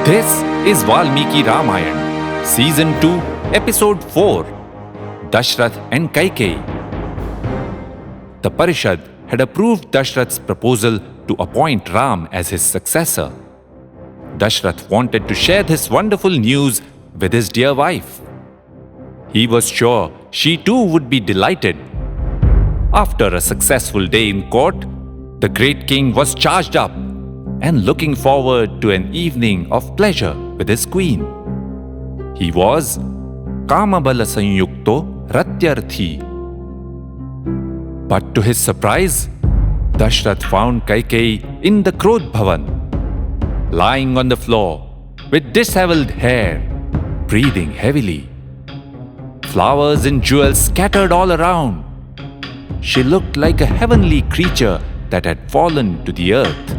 This is Valmiki Ramayana, Season 2, Episode 4, Dashrath and Kaikeyi. The Parishad had approved Dashrath's proposal to appoint Ram as his successor. Dashrath wanted to share this wonderful news with his dear wife. He was sure she too would be delighted. After a successful day in court, the great king was charged up and looking forward to an evening of pleasure with his queen. He was Kamabala Sanyukto Ratyarthi. But to his surprise, Dashrath found Kaikeyi in the Krodh Bhavan, lying on the floor with disheveled hair, breathing heavily. Flowers and jewels scattered all around. She looked like a heavenly creature that had fallen to the earth.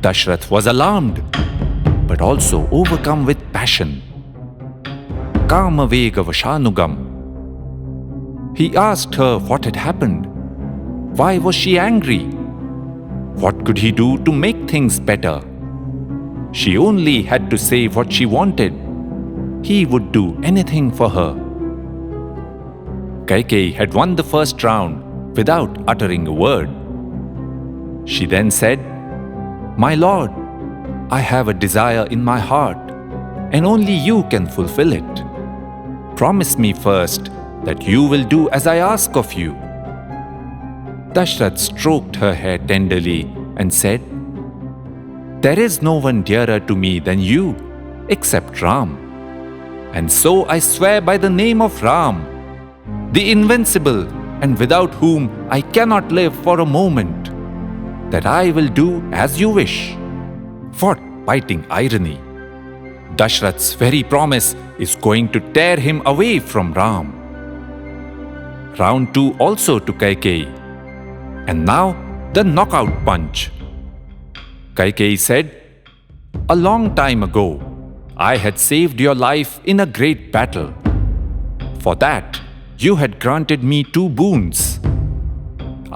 Dashrath was alarmed, but also overcome with passion. Kamavega Vashanugam. He asked her what had happened. Why was she angry? What could he do to make things better? She only had to say what she wanted. He would do anything for her. Kaikeyi had won the first round without uttering a word. She then said, "My lord, I have a desire in my heart, and only you can fulfill it. Promise me first that you will do as I ask of you." Dashrath stroked her hair tenderly and said, "There is no one dearer to me than you, except Ram. And so I swear by the name of Ram, the invincible and without whom I cannot live for a moment, that I will do as you wish." What biting irony! Dashrath's very promise is going to tear him away from Ram. Round 2 also to Kaikeyi. And now the knockout punch. Kaikeyi said, "A long time ago, I had saved your life in a great battle. For that, you had granted me 2 boons.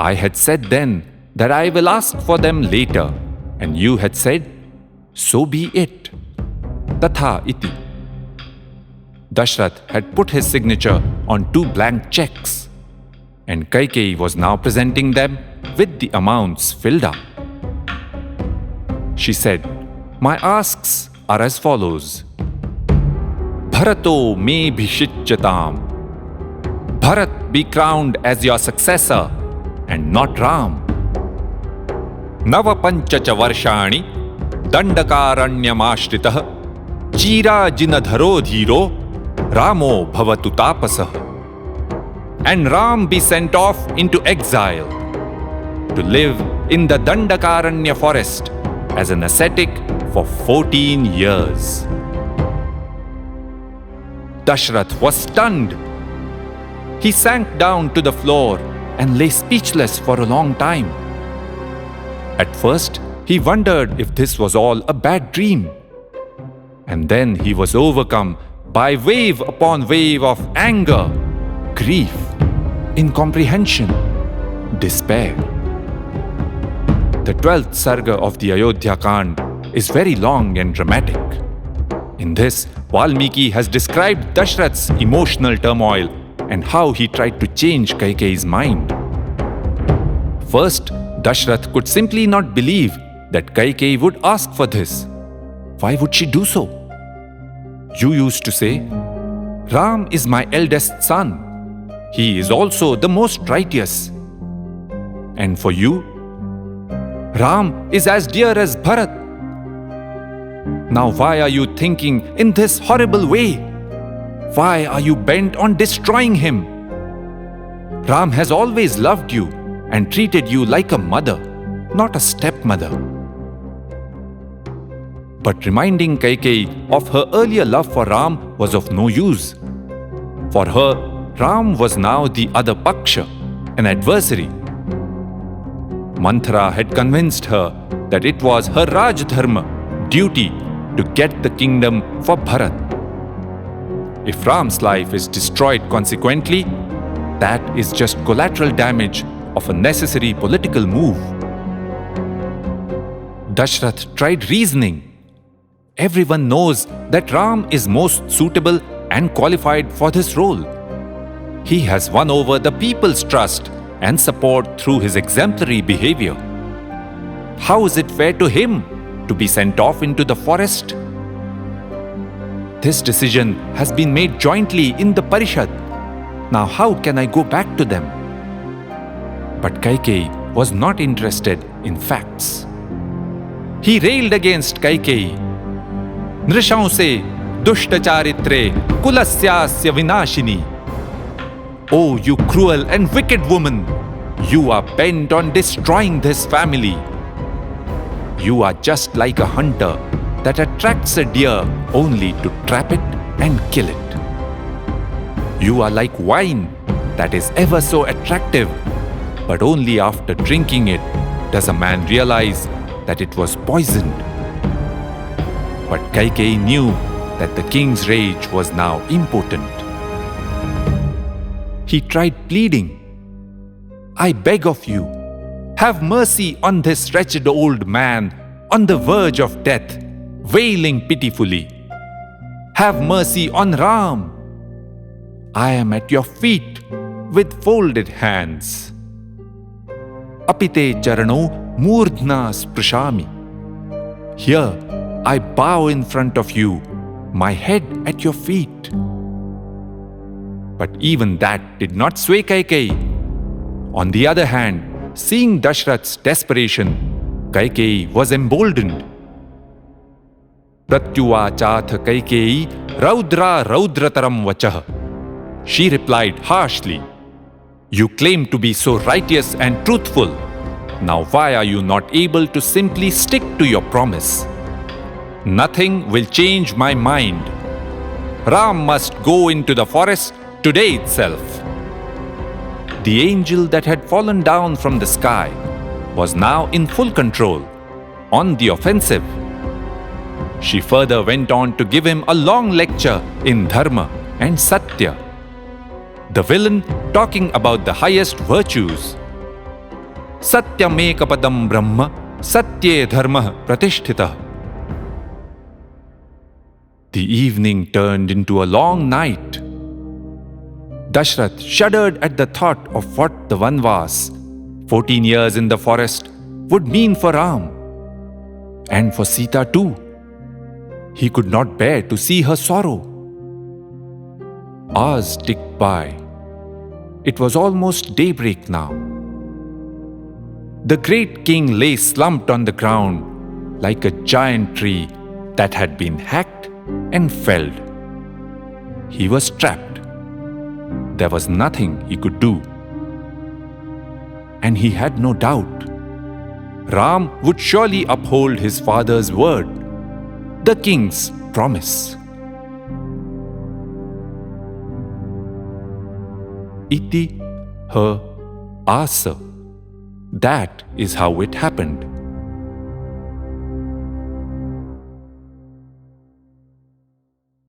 I had said then that I will ask for them later, and you had said, so be it. Tatha iti." Dashrath had put his signature on 2 blank checks, and Kaikeyi was now presenting them with the amounts filled up. She said, "My asks are as follows. Bharato me bhishicyatam. Bharat be crowned as your successor and not Ram. Navapanchacha varshani dandakaranyamashritah chirajinadharo dhiro Ramo bhavatu tapasah. And Ram be sent off into exile to live in the Dandakaranya forest as an ascetic for 14 years. Dashrath was stunned. He sank down to the floor and lay speechless for a long time. At first, he wondered if this was all a bad dream. And then he was overcome by wave upon wave of anger, grief, incomprehension, despair. The 12th Sarga of the Ayodhya Kand is very long and dramatic. In this, Valmiki has described Dashrath's emotional turmoil and how he tried to change Kaikeyi's mind. First, Dashrath could simply not believe that Kaikeyi would ask for this. Why would she do so? "You used to say, 'Ram is my eldest son. He is also the most righteous.' And for you, Ram is as dear as Bharat. Now why are you thinking in this horrible way? Why are you bent on destroying him? Ram has always loved you and treated you like a mother, not a stepmother." But reminding Kaikeyi of her earlier love for Ram was of no use. For her, Ram was now the other Paksha, an adversary. Manthara had convinced her that it was her Rajdharma duty to get the kingdom for Bharat. If Ram's life is destroyed consequently, that is just collateral damage of a necessary political move. Dashrath tried reasoning, Everyone knows that Ram is most suitable and qualified for this role. He has won over the people's trust and support through his exemplary behavior. How is it fair to him to be sent off into the forest? This decision has been made jointly in the Parishad. Now how can I go back to them? But Kaikeyi was not interested in facts. He railed against Kaikeyi. Nrishamse dushtacharitre kulasyasya vinashini. Oh, you cruel and wicked woman! You are bent on destroying this family. You are just like a hunter that attracts a deer only to trap it and kill it. You are like wine that is ever so attractive, but only after drinking it does a man realize that it was poisoned. But Kaikeyi knew that the king's rage was now impotent. He tried pleading, I beg of you, have mercy on this wretched old man on the verge of death, wailing pitifully. Have mercy on Ram. I am at your feet with folded hands. Apite charano murdhna sprishami. Here I bow in front of you, my head at your feet. But even that did not sway Kaikeyi. On the other hand, seeing Dashrath's desperation, Kaikeyi was emboldened. Pratyuvachath Kaikeyi raudra raudrataram vachah. She replied harshly, You claim to be so righteous and truthful. Now why are you not able to simply stick to your promise? Nothing will change my mind. Ram must go into the forest today itself. The angel that had fallen down from the sky was now in full control, on the offensive. She further went on to give him a long lecture in Dharma and Satya. The villain talking about the highest virtues. Satyam ekapadam brahma, satye dharma pratishtitah. The evening turned into a long night. Dashrath shuddered at the thought of what the Vanvas, 14 years in the forest, would mean for Ram. And for Sita too. He could not bear to see her sorrow. Hours ticked by. It was almost daybreak now. The great king lay slumped on the ground like a giant tree that had been hacked and felled. He was trapped. There was nothing he could do. And he had no doubt. Ram would surely uphold his father's word, the king's promise. Iti her asa. That is how it happened.